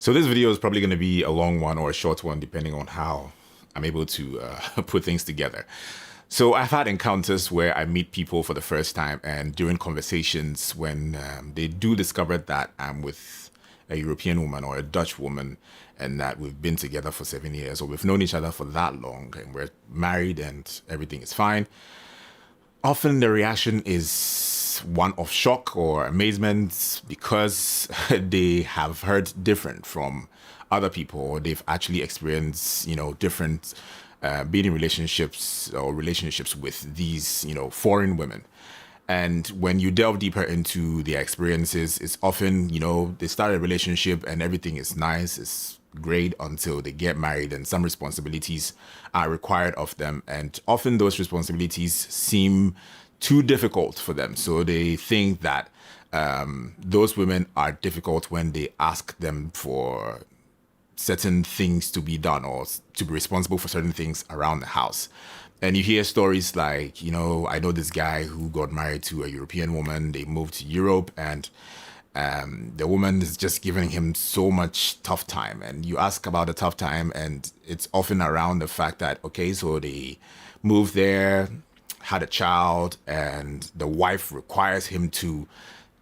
So this video is probably going to be a long one or a short one, depending on how I'm able to put things together. So I've had encounters where I meet people for the first time, and during conversations, when they do discover that I'm with a European woman or a Dutch woman, and that we've been together for 7 years, or we've known each other for that long, and we're married and everything is fine, often the reaction is one of shock or amazement because they have heard different from other people, or they've actually experienced, different being in relationships with these, foreign women. And when you delve deeper into their experiences, it's often, they start a relationship and everything is nice, it's great until they get married and some responsibilities are required of them. And often those responsibilities seem too difficult for them. So they think that those women are difficult when they ask them for certain things to be done or to be responsible for certain things around the house. And you hear stories like, I know this guy who got married to a European woman. They moved to Europe, and the woman is just giving him so much tough time. And you ask about the tough time, and it's often around the fact that, okay, so they moved there, had a child, and the wife requires him to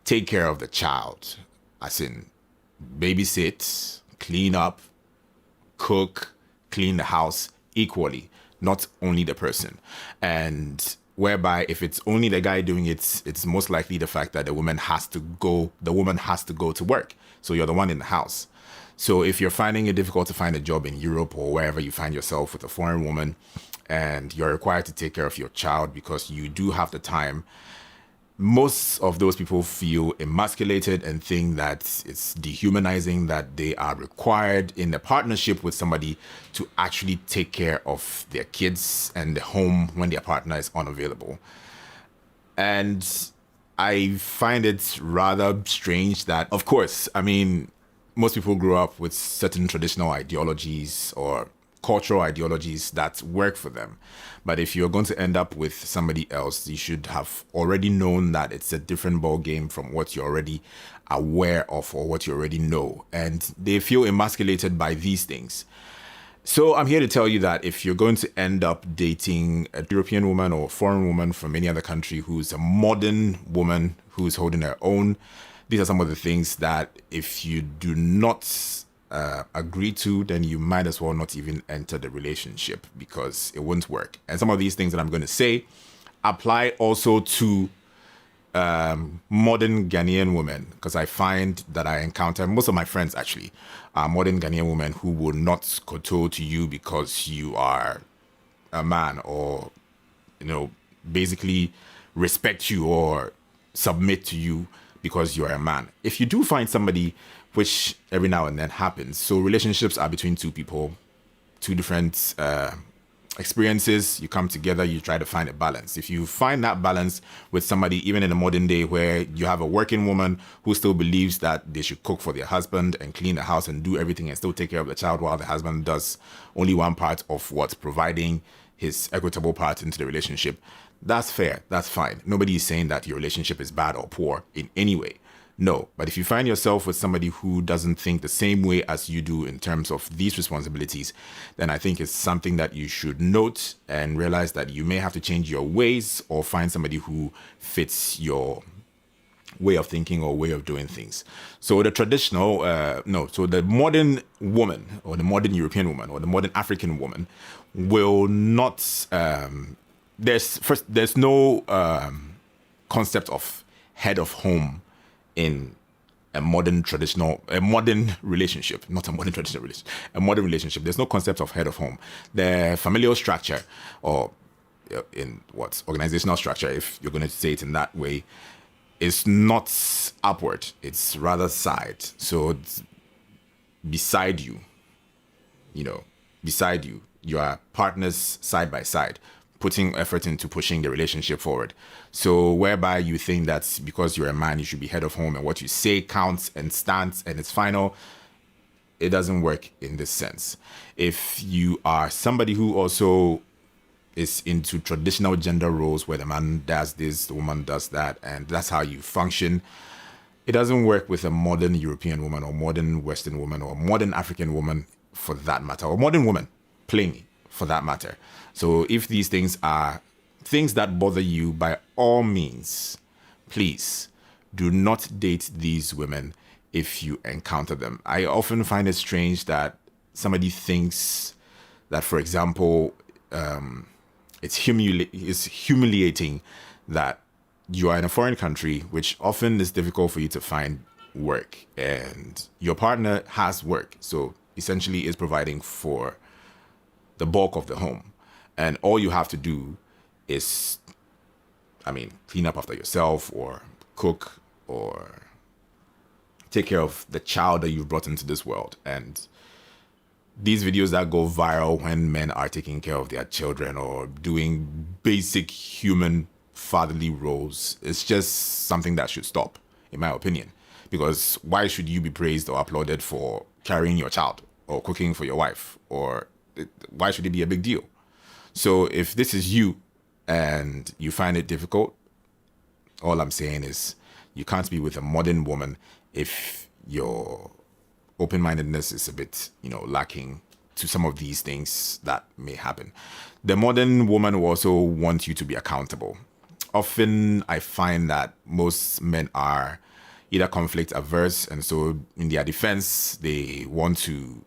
take care of the child, as in babysit, clean up, cook, clean the house equally, not only the person. And whereby if it's only the guy doing it, it's most likely the fact that the woman has to go to work. So you're the one in the house. So if you're finding it difficult to find a job in Europe or wherever you find yourself with a foreign woman, and you're required to take care of your child because you do have the time, most of those people feel emasculated and think that it's dehumanizing that they are required in a partnership with somebody to actually take care of their kids and the home when their partner is unavailable. And I find it rather strange that, of course, I mean, most people grew up with certain traditional ideologies or cultural ideologies that work for them. But if you're going to end up with somebody else, you should have already known that it's a different ball game from what you're already aware of or what you already know. And they feel emasculated by these things. So I'm here to tell you that if you're going to end up dating a European woman or a foreign woman from any other country who's a modern woman who's holding her own, these are some of the things that if you do not agree to, then you might as well not even enter the relationship because it won't work. And some of these things that I'm going to say apply also to modern Ghanaian women, because I find that I encounter most of my friends actually are modern Ghanaian women who will not kowtow to you because you are a man, or basically respect you or submit to you because you're a man. If you do find somebody, which every now and then happens, so relationships are between two people, two different experiences, you come together, you try to find a balance. If you find that balance with somebody, even in the modern day where you have a working woman who still believes that they should cook for their husband and clean the house and do everything and still take care of the child while the husband does only one part of what's providing his equitable part into the relationship, that's fair, that's fine. Nobody is saying that your relationship is bad or poor in any way. No, but if you find yourself with somebody who doesn't think the same way as you do in terms of these responsibilities, then I think it's something that you should note and realize that you may have to change your ways or find somebody who fits your way of thinking or way of doing things. So the modern woman or the modern European woman or the modern African woman will not, there's no concept of head of home in a modern relationship, not a modern traditional relationship, a modern relationship. There's no concept of head of home. The familial structure, or in organizational structure, if you're going to say it in that way, is not upward. It's rather side. So it's beside you, you are partners side by side, putting effort into pushing the relationship forward. So whereby you think that because you're a man, you should be head of home and what you say counts and stands and it's final, it doesn't work in this sense. If you are somebody who also is into traditional gender roles where the man does this, the woman does that, and that's how you function, It doesn't work with a modern European woman or modern Western woman or modern African woman for that matter, or modern woman, plainly, for that matter. So if these things are things that bother you, by all means, please do not date these women if you encounter them. I often find it strange that somebody thinks that, for example, it's humiliating that you are in a foreign country, which often is difficult for you to find work, and your partner has work, so essentially is providing for the bulk of the home, and all you have to do is, clean up after yourself or cook or take care of the child that you've brought into this world. And these videos that go viral when men are taking care of their children or doing basic human fatherly roles, it's just something that should stop, in my opinion. Because why should you be praised or applauded for carrying your child or cooking for your wife? Or why should it be a big deal? So if this is you and you find it difficult, all I'm saying is you can't be with a modern woman if your open-mindedness is a bit, lacking to some of these things that may happen. The modern woman will also want you to be accountable. Often I find that most men are either conflict averse, and so in their defense, they want to,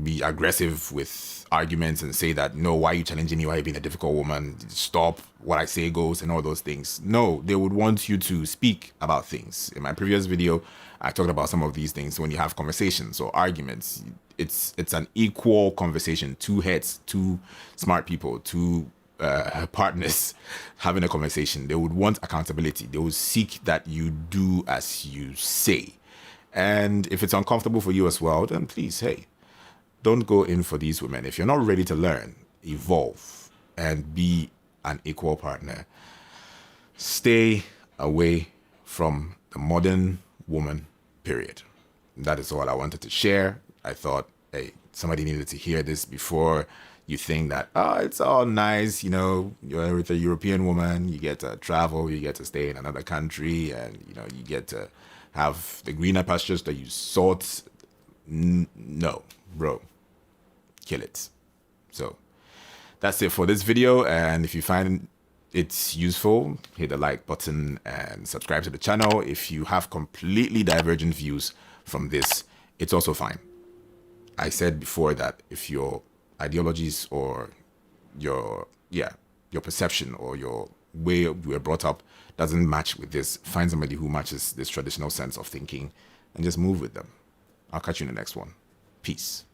be aggressive with arguments and say that, no, why are you challenging me? Why are you being a difficult woman? Stop, what I say goes, and all those things. No, they would want you to speak about things. In my previous video, I talked about some of these things. When you have conversations or arguments, it's an equal conversation. Two heads, two smart people, two partners having a conversation. They would want accountability. They would seek that you do as you say. And if it's uncomfortable for you as well, then please, hey, don't go in for these women. If you're not ready to learn, evolve, and be an equal partner, stay away from the modern woman, period. That is all I wanted to share. I thought, hey, somebody needed to hear this before you think that, it's all nice, you're with a European woman, you get to travel, you get to stay in another country, and, you get to have the greener pastures that you sought. No, bro. Kill it. So that's it for this video. And if you find it's useful, hit the like button and subscribe to the channel. If you have completely divergent views from this, it's also fine. I said before that if your ideologies or your perception or your way you were brought up doesn't match with this, find somebody who matches this traditional sense of thinking and just move with them. I'll catch you in the next one. Peace.